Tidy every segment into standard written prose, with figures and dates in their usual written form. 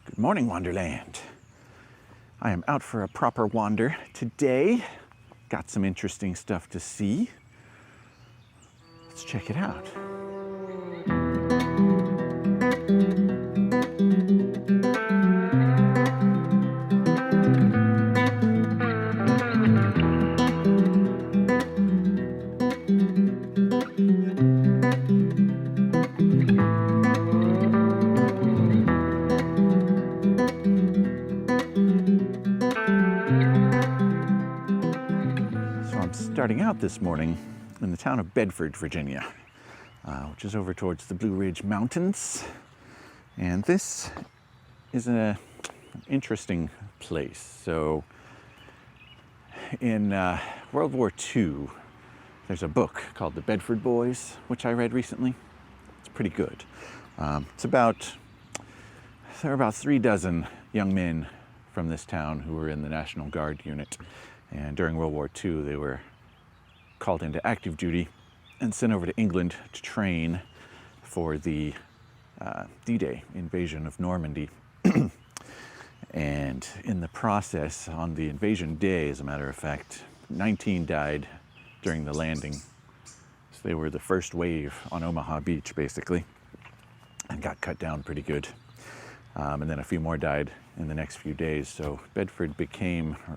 Good morning, Wonderland. I am out for a proper wander today. Got some interesting stuff to see. Let's check it out. Starting out this morning in the town of Bedford, Virginia, which is over towards the Blue Ridge Mountains. And this is an interesting place. So in World War II, there's a book called The Bedford Boys, which I read recently. It's pretty good. There are about 36 young men from this town who were in the National Guard unit. And during World War II, they were called into active duty and sent over to England to train for the D-Day invasion of Normandy. And in the process, on the invasion day, as a matter of fact, 19 died during the landing. So they were the first wave on Omaha Beach, basically, and got cut down pretty good. And then a few more died in the next few days. So Bedford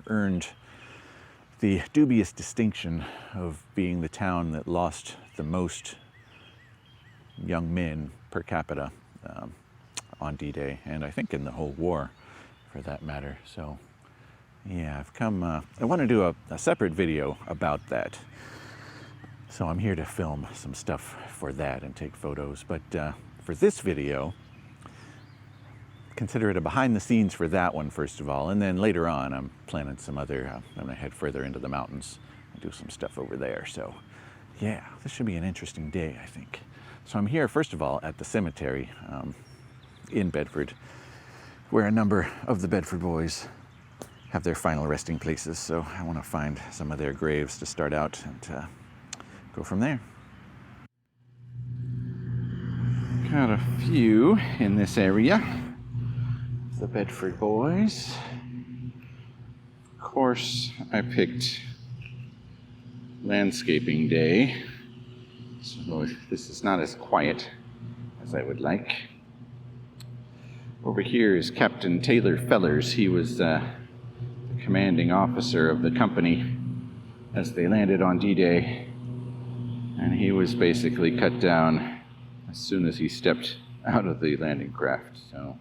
earned the dubious distinction of being the town that lost the most young men per capita on D-Day, and I think in the whole war, for that matter. So, yeah, I want to do a separate video about that. So I'm here to film some stuff for that and take photos. But for this video, consider it a behind the scenes for that one, first of all, and then later on I'm planning some other, I'm going to head further into the mountains and do some stuff over there. So yeah, this should be an interesting day, I think. So I'm here, first of all, at the cemetery in Bedford, where a number of the Bedford Boys have their final resting places. So I want to find some of their graves to start out and go from there. Got a few in this area. The Bedford Boys. Of course, I picked landscaping day, so this is not as quiet as I would like. Over here is Captain Taylor Fellers. He was the commanding officer of the company as they landed on D-Day, and he was basically cut down as soon as he stepped out of the landing craft. So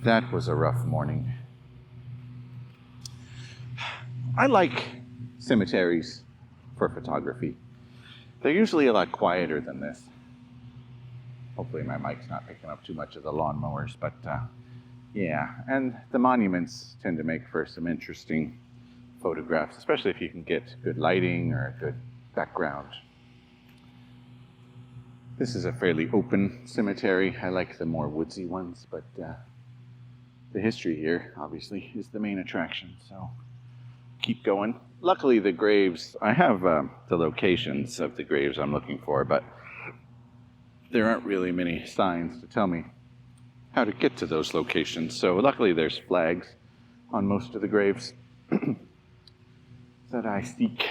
that was a rough morning. I like cemeteries for photography. They're usually a lot quieter than this. Hopefully my mic's not picking up too much of the lawnmowers, but yeah. And the monuments tend to make for some interesting photographs, especially if you can get good lighting or a good background. This is a fairly open cemetery. I like the more woodsy ones, but the history here, obviously, is the main attraction, so keep going. Luckily, the graves, I have the locations of the graves I'm looking for, but there aren't really many signs to tell me how to get to those locations. So luckily, there's flags on most of the graves that I seek.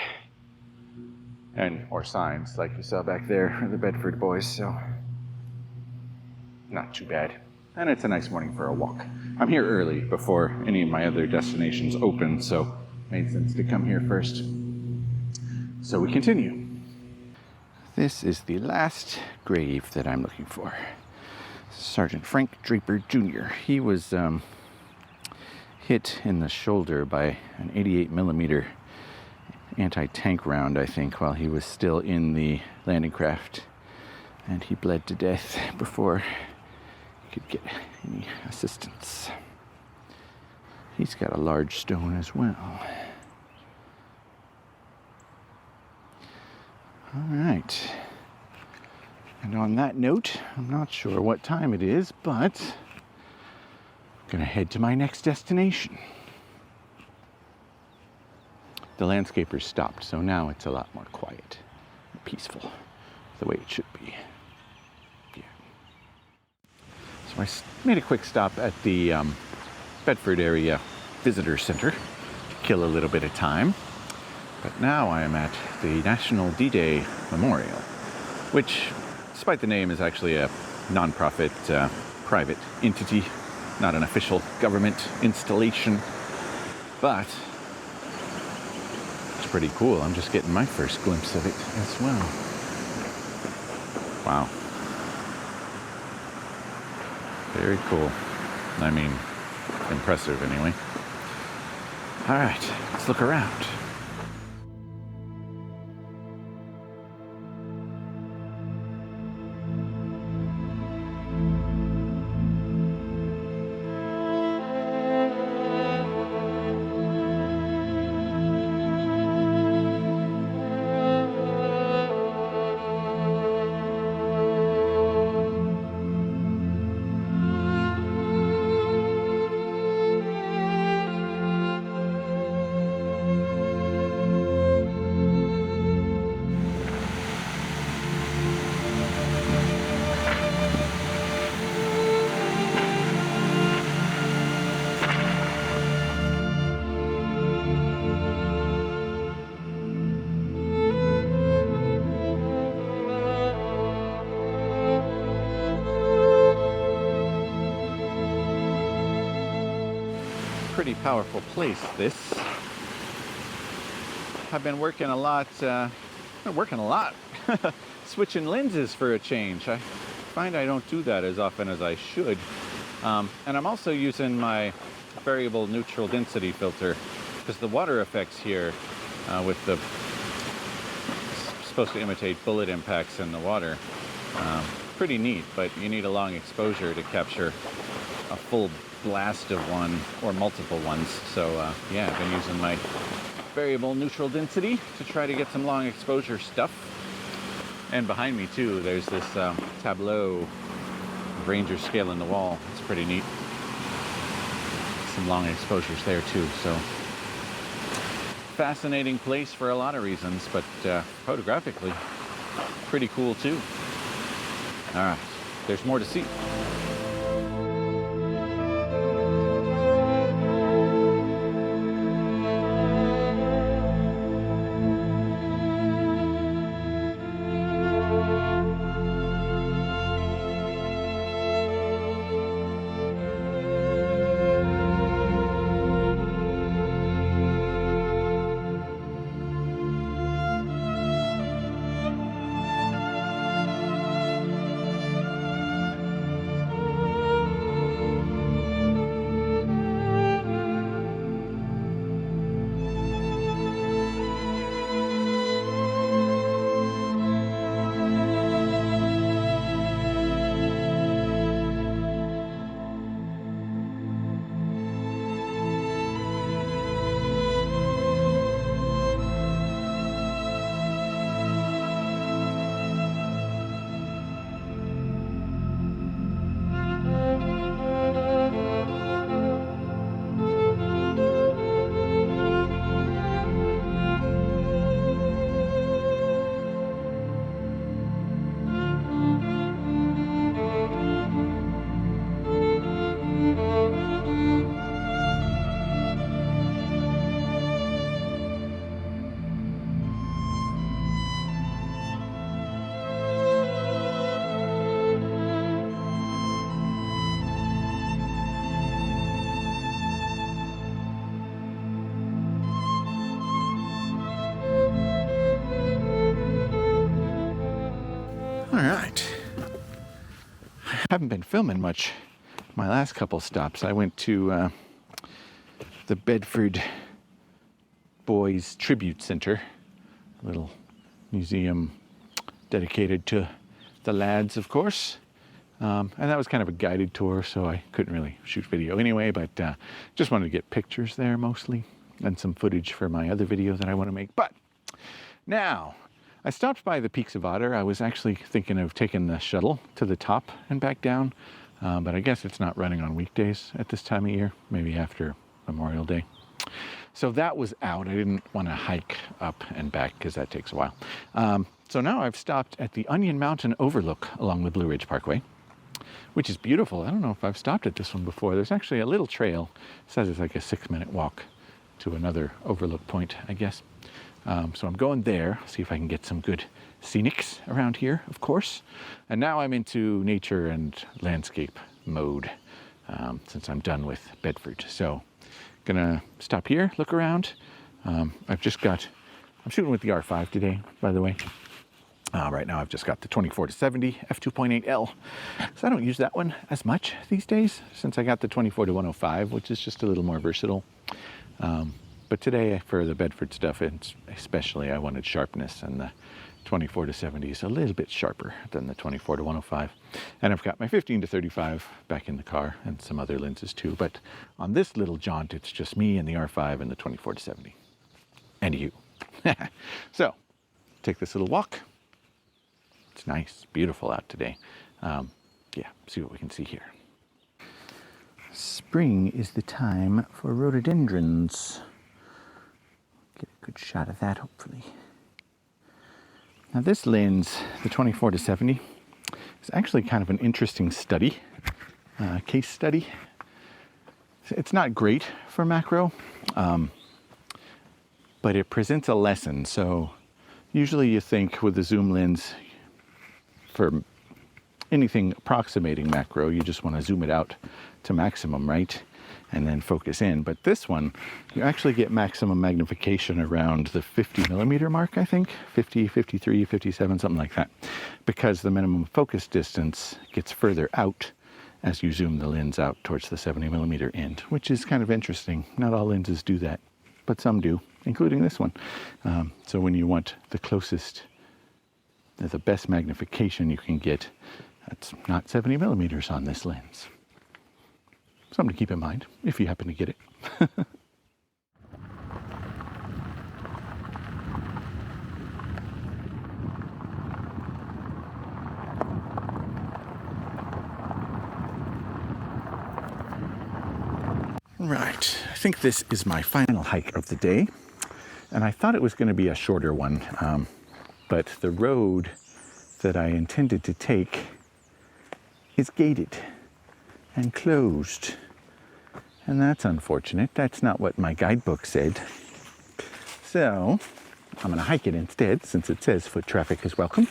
Or signs, like you saw back there, are the Bedford Boys, so not too bad. And it's a nice morning for a walk. I'm here early before any of my other destinations open, so it made sense to come here first. So we continue. This is the last grave that I'm looking for. Sergeant Frank Draper Jr. He was hit in the shoulder by an 88mm anti-tank round, I think, while he was still in the landing craft, and he bled to death before he could get any assistance. He's got a large stone as well. All right. And on that note, I'm not sure what time it is, but I'm gonna head to my next destination. The landscapers stopped, so now it's a lot more quiet and peaceful, the way it should be. Yeah. So I made a quick stop at the Bedford area visitor center to kill a little bit of time. But now I am at the National D-Day Memorial, which, despite the name, is actually a non-profit private entity, not an official government installation. But it's pretty cool. I'm just getting my first glimpse of it as well. Wow. Very cool. I mean, impressive anyway. All right, let's look around. Pretty powerful place, this. I've been working a lot, switching lenses for a change. I find I don't do that as often as I should. And I'm also using my variable neutral density filter because the water effects here with the supposed to imitate bullet impacts in the water. Pretty neat, but you need a long exposure to capture a full blast of one or multiple ones. So yeah, I've been using my variable neutral density to try to get some long exposure stuff. And behind me too, there's this tableau Ranger scale in the wall. It's pretty neat. Some long exposures there too. So fascinating place for a lot of reasons, but photographically pretty cool too. All right, there's more to see. All right. I haven't been filming much my last couple stops. I went to the Bedford Boys Tribute Center, a little museum dedicated to the lads, of course. And that was kind of a guided tour, so I couldn't really shoot video anyway, but just wanted to get pictures there mostly and some footage for my other video that I want to make. But now, I stopped by the Peaks of Otter. I was actually thinking of taking the shuttle to the top and back down, but I guess it's not running on weekdays at this time of year, maybe after Memorial Day. So that was out. I didn't want to hike up and back because that takes a while. So now I've stopped at the Onion Mountain Overlook along the Blue Ridge Parkway, which is beautiful. I don't know if I've stopped at this one before. There's actually a little trail. It says it's like a 6-minute walk to another overlook point, I guess. So I'm going there, see if I can get some good scenics around here, of course. And now I'm into nature and landscape mode since I'm done with Bedford. So gonna stop here, look around. I'm shooting with the R5 today, by the way. Right now I've just got the 24-70 f2.8L. So I don't use that one as much these days since I got the 24-105, which is just a little more versatile. But today for the Bedford stuff, especially I wanted sharpness, and the 24-70 is a little bit sharper than the 24-105. And I've got my 15-35 back in the car and some other lenses too. But on this little jaunt, it's just me and the R5 and the 24-70. And you. So, take this little walk. It's nice, beautiful out today. Yeah, see what we can see here. Spring is the time for rhododendrons. Get a good shot of that, hopefully. Now this lens, the 24-70, is actually kind of an interesting study, case study. It's not great for macro, but it presents a lesson. So usually you think with the zoom lens, for anything approximating macro, you just want to zoom it out to maximum, right? And then focus in. But this one, you actually get maximum magnification around the 50mm mark, I think. 50, 53, 57, something like that. Because the minimum focus distance gets further out as you zoom the lens out towards the 70mm end, which is kind of interesting. Not all lenses do that, but some do, including this one. So when you want the closest, the best magnification you can get, that's not 70mm on this lens. Something to keep in mind if you happen to get it. Right, I think this is my final hike of the day, and I thought it was going to be a shorter one, but the road that I intended to take is gated and closed, and that's unfortunate. That's not what my guidebook said. So I'm gonna hike it instead, since it says foot traffic is welcome,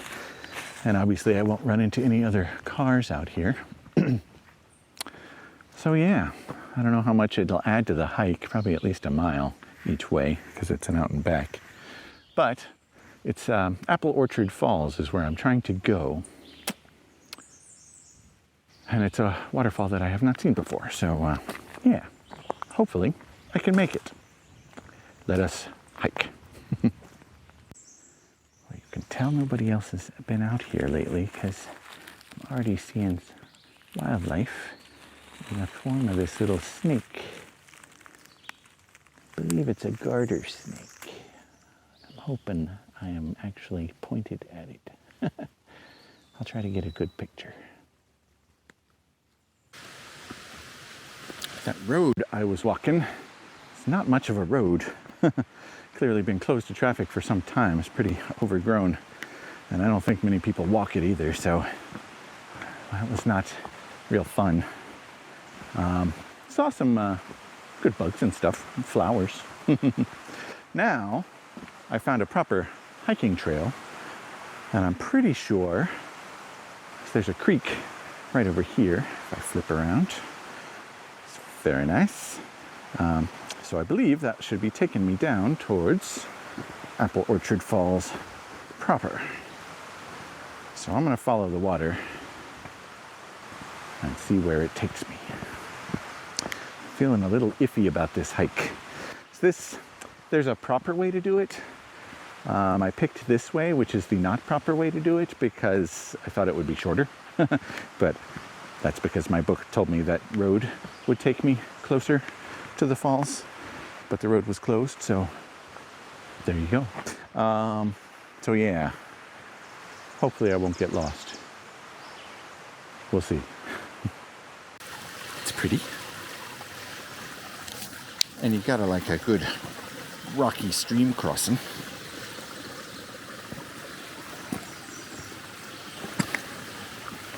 and obviously I won't run into any other cars out here. So yeah, I don't know how much it'll add to the hike, probably at least a mile each way, because it's an out and back. But it's Apple Orchard Falls is where I'm trying to go. And it's a waterfall that I have not seen before. So, yeah, hopefully I can make it. Let us hike. Well, you can tell nobody else has been out here lately because I'm already seeing wildlife in the form of this little snake. I believe it's a garter snake. I'm hoping I am actually pointed at it. I'll try to get a good picture. That road I was walking, it's not much of a road. Clearly been closed to traffic for some time. It's pretty overgrown, and I don't think many people walk it either, so that was not real fun. Saw some good bugs and stuff, and flowers. Now I found a proper hiking trail, and I'm pretty sure there's a creek right over here if I flip around. Very nice. So I believe that should be taking me down towards Apple Orchard Falls proper. So I'm going to follow the water and see where it takes me. Feeling a little iffy about this hike. There's a proper way to do it. I picked this way, which is the not proper way to do it, because I thought it would be shorter. But that's because my book told me that road would take me closer to the falls, but the road was closed, so there you go. So yeah, hopefully I won't get lost. We'll see. It's pretty. And you gotta like a good rocky stream crossing.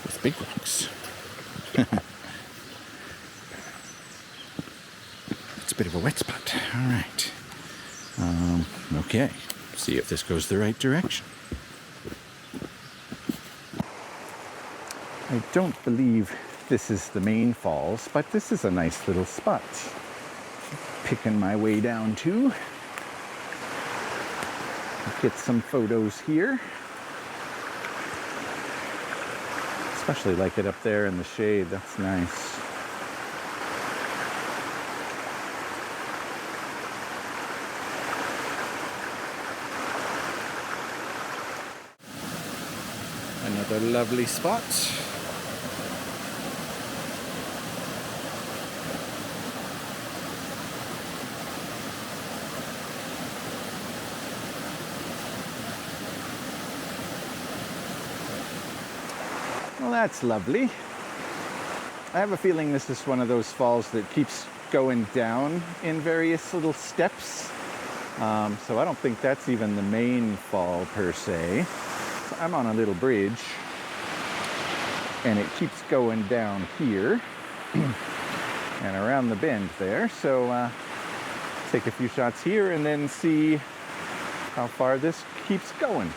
With big rocks. bit of a wet spot. All right. Okay. See if this goes the right direction. I don't believe this is the main falls, but this is a nice little spot. Picking my way down to. Get some photos here. Especially like it up there in the shade. That's nice. Another lovely spot. Well, that's lovely. I have a feeling this is one of those falls that keeps going down in various little steps. So I don't think that's even the main fall per se. So I'm on a little bridge and it keeps going down here and around the bend there. So take a few shots here and then see how far this keeps going.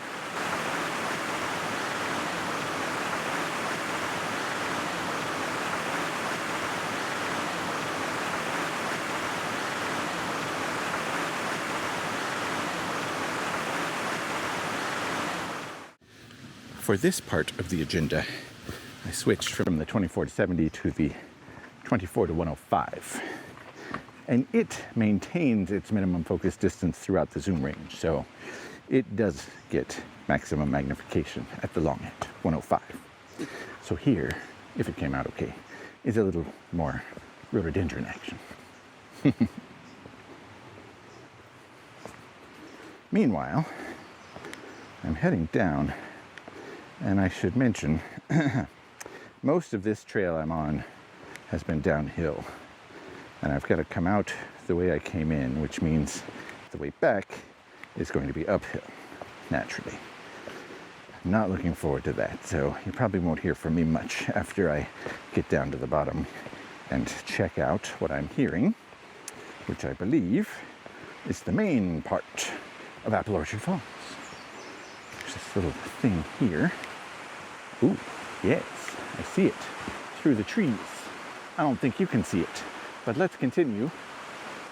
For this part of the agenda, I switched from the 24-70 to the 24-105. And it maintains its minimum focus distance throughout the zoom range. So it does get maximum magnification at the long end, 105. So here, if it came out okay, is a little more rhododendron action. Meanwhile, I'm heading down. And I should mention, most of this trail I'm on has been downhill. And I've got to come out the way I came in, which means the way back is going to be uphill, naturally. I'm not looking forward to that, so you probably won't hear from me much after I get down to the bottom and check out what I'm hearing, which I believe is the main part of Apple Orchard Falls. This little thing here. Ooh, yes, I see it through the trees. I don't think you can see it, but let's continue,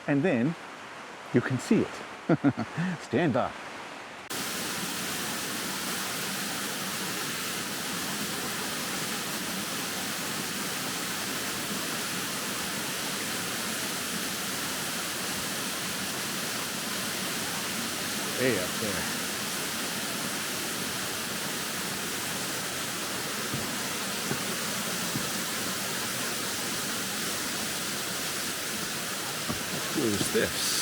and then you can see it. Stand by. Way up there. Close this.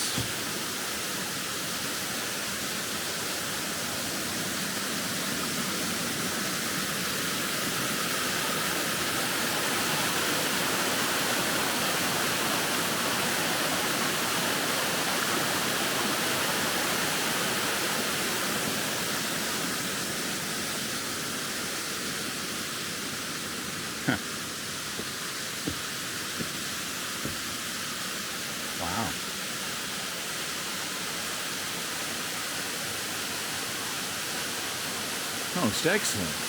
Most excellent.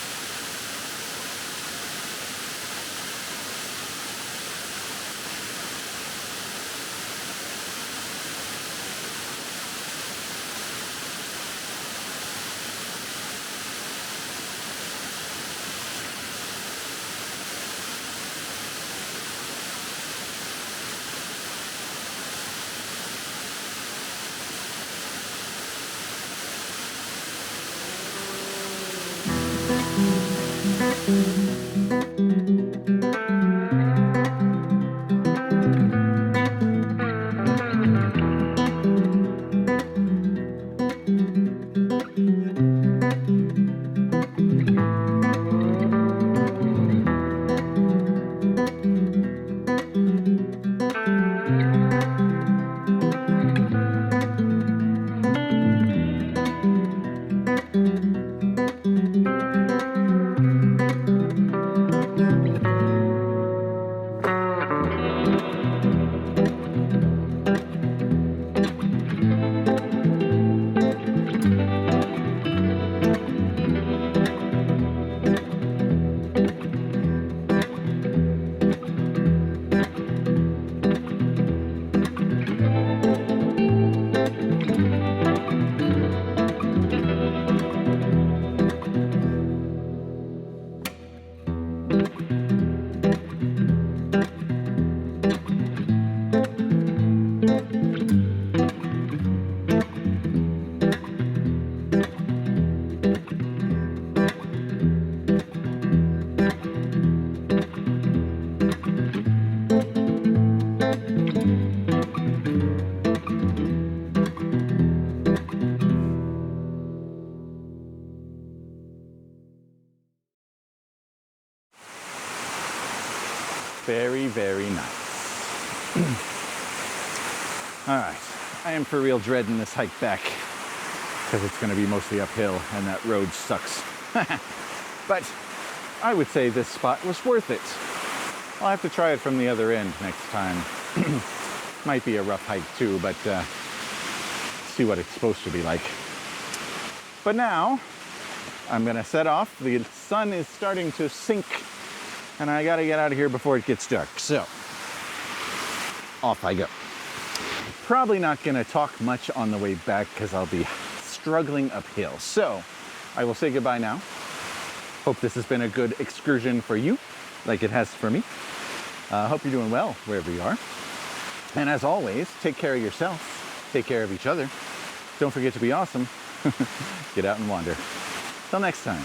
Very, very nice. All right, I am for real dreading this hike back because it's going to be mostly uphill and that road sucks. But I would say this spot was worth it. I'll have to try it from the other end next time. Might be a rough hike too, but see what it's supposed to be like. But now I'm gonna set off. The sun is starting to sink and I gotta get out of here before it gets dark. So off I go. Probably not gonna talk much on the way back because I'll be struggling uphill. So I will say goodbye now. Hope this has been a good excursion for you, like it has for me. Hope you're doing well wherever you are. And as always, take care of yourself, take care of each other. Don't forget to be awesome. Get out and wander. Till next time.